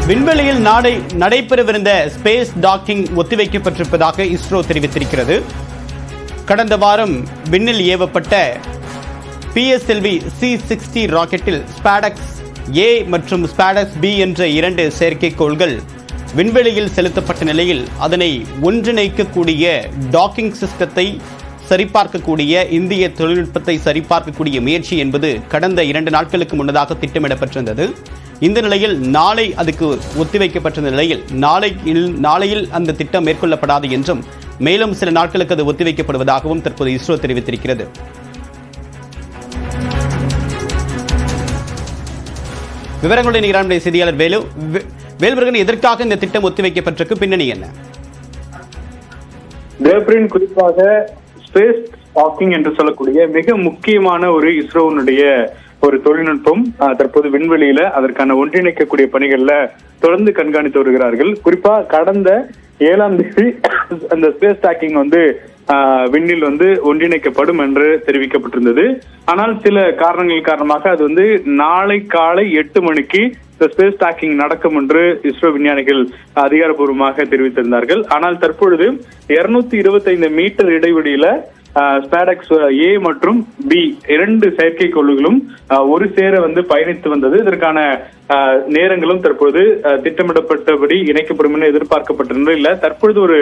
விண்வெளியில் நாளை நடைபெறவிருந்த ஸ்பேஸ் டாக்கிங் ஒத்திவைக்கப்பட்டிருப்பதாக இஸ்ரோ தெரிவித்திருக்கிறது. கடந்த வாரம் விண்ணில் ஏவப்பட்ட PSLV C-60 ராக்கெட்டில் ஸ்பாடக்ஸ் A மற்றும் ஸ்பாடக்ஸ் B என்ற 2 செயற்கைக்கோள்கள் விண்வெளியில் செலுத்தப்பட்ட நிலையில் அதனை ஒன்றிணைக்கக்கூடிய டாக்கிங் சிஸ்டத்தை சரிபார்க்கக்கூடிய இந்திய தொழில்நுட்பத்தை சரிபார்க்கக்கூடிய முயற்சி என்பது கடந்த 2 நாட்களுக்கு முன்னதாக திட்டமிடப்பட்டிருந்தது. இந்த நிலையில் நாளை அதுக்கு ஒத்திவைக்கப்பட்டிருந்த நிலையில் நாளையில் அந்த திட்டம் மேற்கொள்ளப்படாது என்றும் மேலும் சில நாட்களுக்கு அது ஒத்திவைக்கப்படுவதாகவும் தற்போது இஸ்ரோ தெரிவித்திருக்கிறது. விவரங்களுடைய நிகரான செய்தியாளர் வேல்முருகன், எதற்காக இந்த திட்டம் ஒத்திவைக்கப்பட்டிருக்கு, பின்னணி என்ன? தேவ்பிரின், குறிப்பாக ஸ்பேஸ் டாக்கிங் என்று சொல்லக்கூடிய மிக முக்கியமான ஒரு இஸ்ரோனுடைய ஒரு தொழில்நுட்பம் தற்போது விண்வெளியில அதற்கான ஒன்றிணைக்கக்கூடிய பணிகள்ல தொடர்ந்து கண்காணித்து வருகிறார்கள். குறிப்பா கடந்த 7ஆம் தேதி அந்த ஸ்பேஸ் டாக்கிங் விண்ணில் ஒன்றிணைக்கப்படும் என்று தெரிவிக்கப்பட்டிருந்தது. ஆனால் சில காரணங்கள் காரணமாக அது நாளை காலை 8 மணிக்கு இந்த ஸ்பேஸ் டாக்கிங் நடக்கும் என்று இஸ்ரோ விஞ்ஞானிகள் அதிகாரப்பூர்வமாக தெரிவித்திருந்தார்கள். ஆனால் தற்பொழுது 225 மீட்டர் இடைவெளியில ஸ்பாடக்ஸ் A மற்றும் B 2 செயற்கைக்கோள்களும் ஒரு சேர பயணித்து வந்தது. இதற்கான நேரங்களும் தற்போது திட்டமிடப்பட்டபடி இணைக்கப்படும் என எதிர்பார்க்கப்பட்ட நிலையில தற்பொழுது ஒரு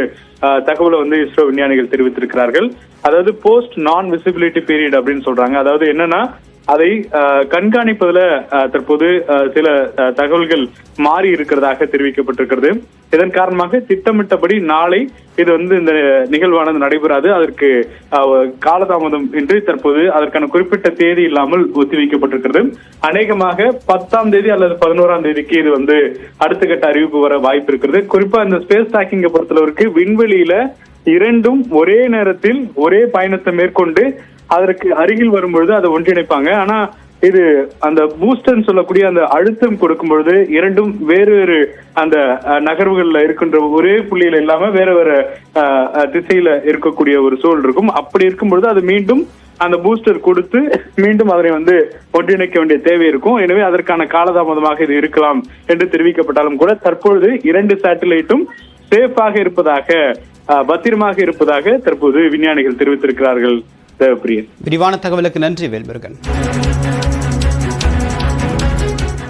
தகவலை இஸ்ரோ விஞ்ஞானிகள் தெரிவித்திருக்கிறார்கள். அதாவது போஸ்ட் நான் விசிபிலிட்டி பீரியட் அப்படின்னு சொல்றாங்க. அதாவது என்னன்னா, அதை கண்காணிப்பதுல தற்போது சில தகவல்கள் மாறி இருக்கிறதாக தெரிவிக்கப்பட்டிருக்கிறது. இதன் காரணமாக திட்டமிட்டபடி நாளை இது இந்த நிகழ்வானது நடைபெறாது. அதற்கு காலதாமதம் இன்றி தற்போது அதற்கான குறிப்பிட்ட தேதி இல்லாமல் ஒத்திவைக்கப்பட்டிருக்கிறது. அநேகமாக 10ஆம் தேதி அல்லது 11ஆம் தேதிக்கு இது அடுத்த கட்ட அறிவிப்பு வர வாய்ப்பு இருக்கிறது. குறிப்பா இந்த ஸ்பேஸ் டாக்கிங்கை பொறுத்தளவிற்கு விண்வெளியில 2ம் ஒரே நேரத்தில் ஒரே பயணத்தை மேற்கொண்டு அதற்கு அருகில் வரும்பொழுது அதை ஒன்றிணைப்பாங்க. ஆனா இது அந்த பூஸ்டர் சொல்லக்கூடிய அந்த அழுத்தம் கொடுக்கும் பொழுது 2ம் வேறு வேறு அந்த நகர்வுகள்ல இருக்கின்ற ஒரே புள்ளியில இல்லாம வேற வேற திசையில இருக்கக்கூடிய ஒரு சூழல் இருக்கும். அப்படி இருக்கும் பொழுது அது மீண்டும் அந்த பூஸ்டர் கொடுத்து மீண்டும் அதனை ஒன்றிணைக்க வேண்டிய தேவை இருக்கும். எனவே அதற்கான காலதாமதமாக இது இருக்கலாம் என்று தெரிவிக்கப்பட்டாலும் கூட தற்பொழுது 2 சேட்டலைட்டும் சேஃபாக இருப்பதாக, பத்திரமாக இருப்பதாக தற்போது விஞ்ஞானிகள் தெரிவித்திருக்கிறார்கள். விரிவான தகவலுக்கு நன்றி வேல்முருகன்.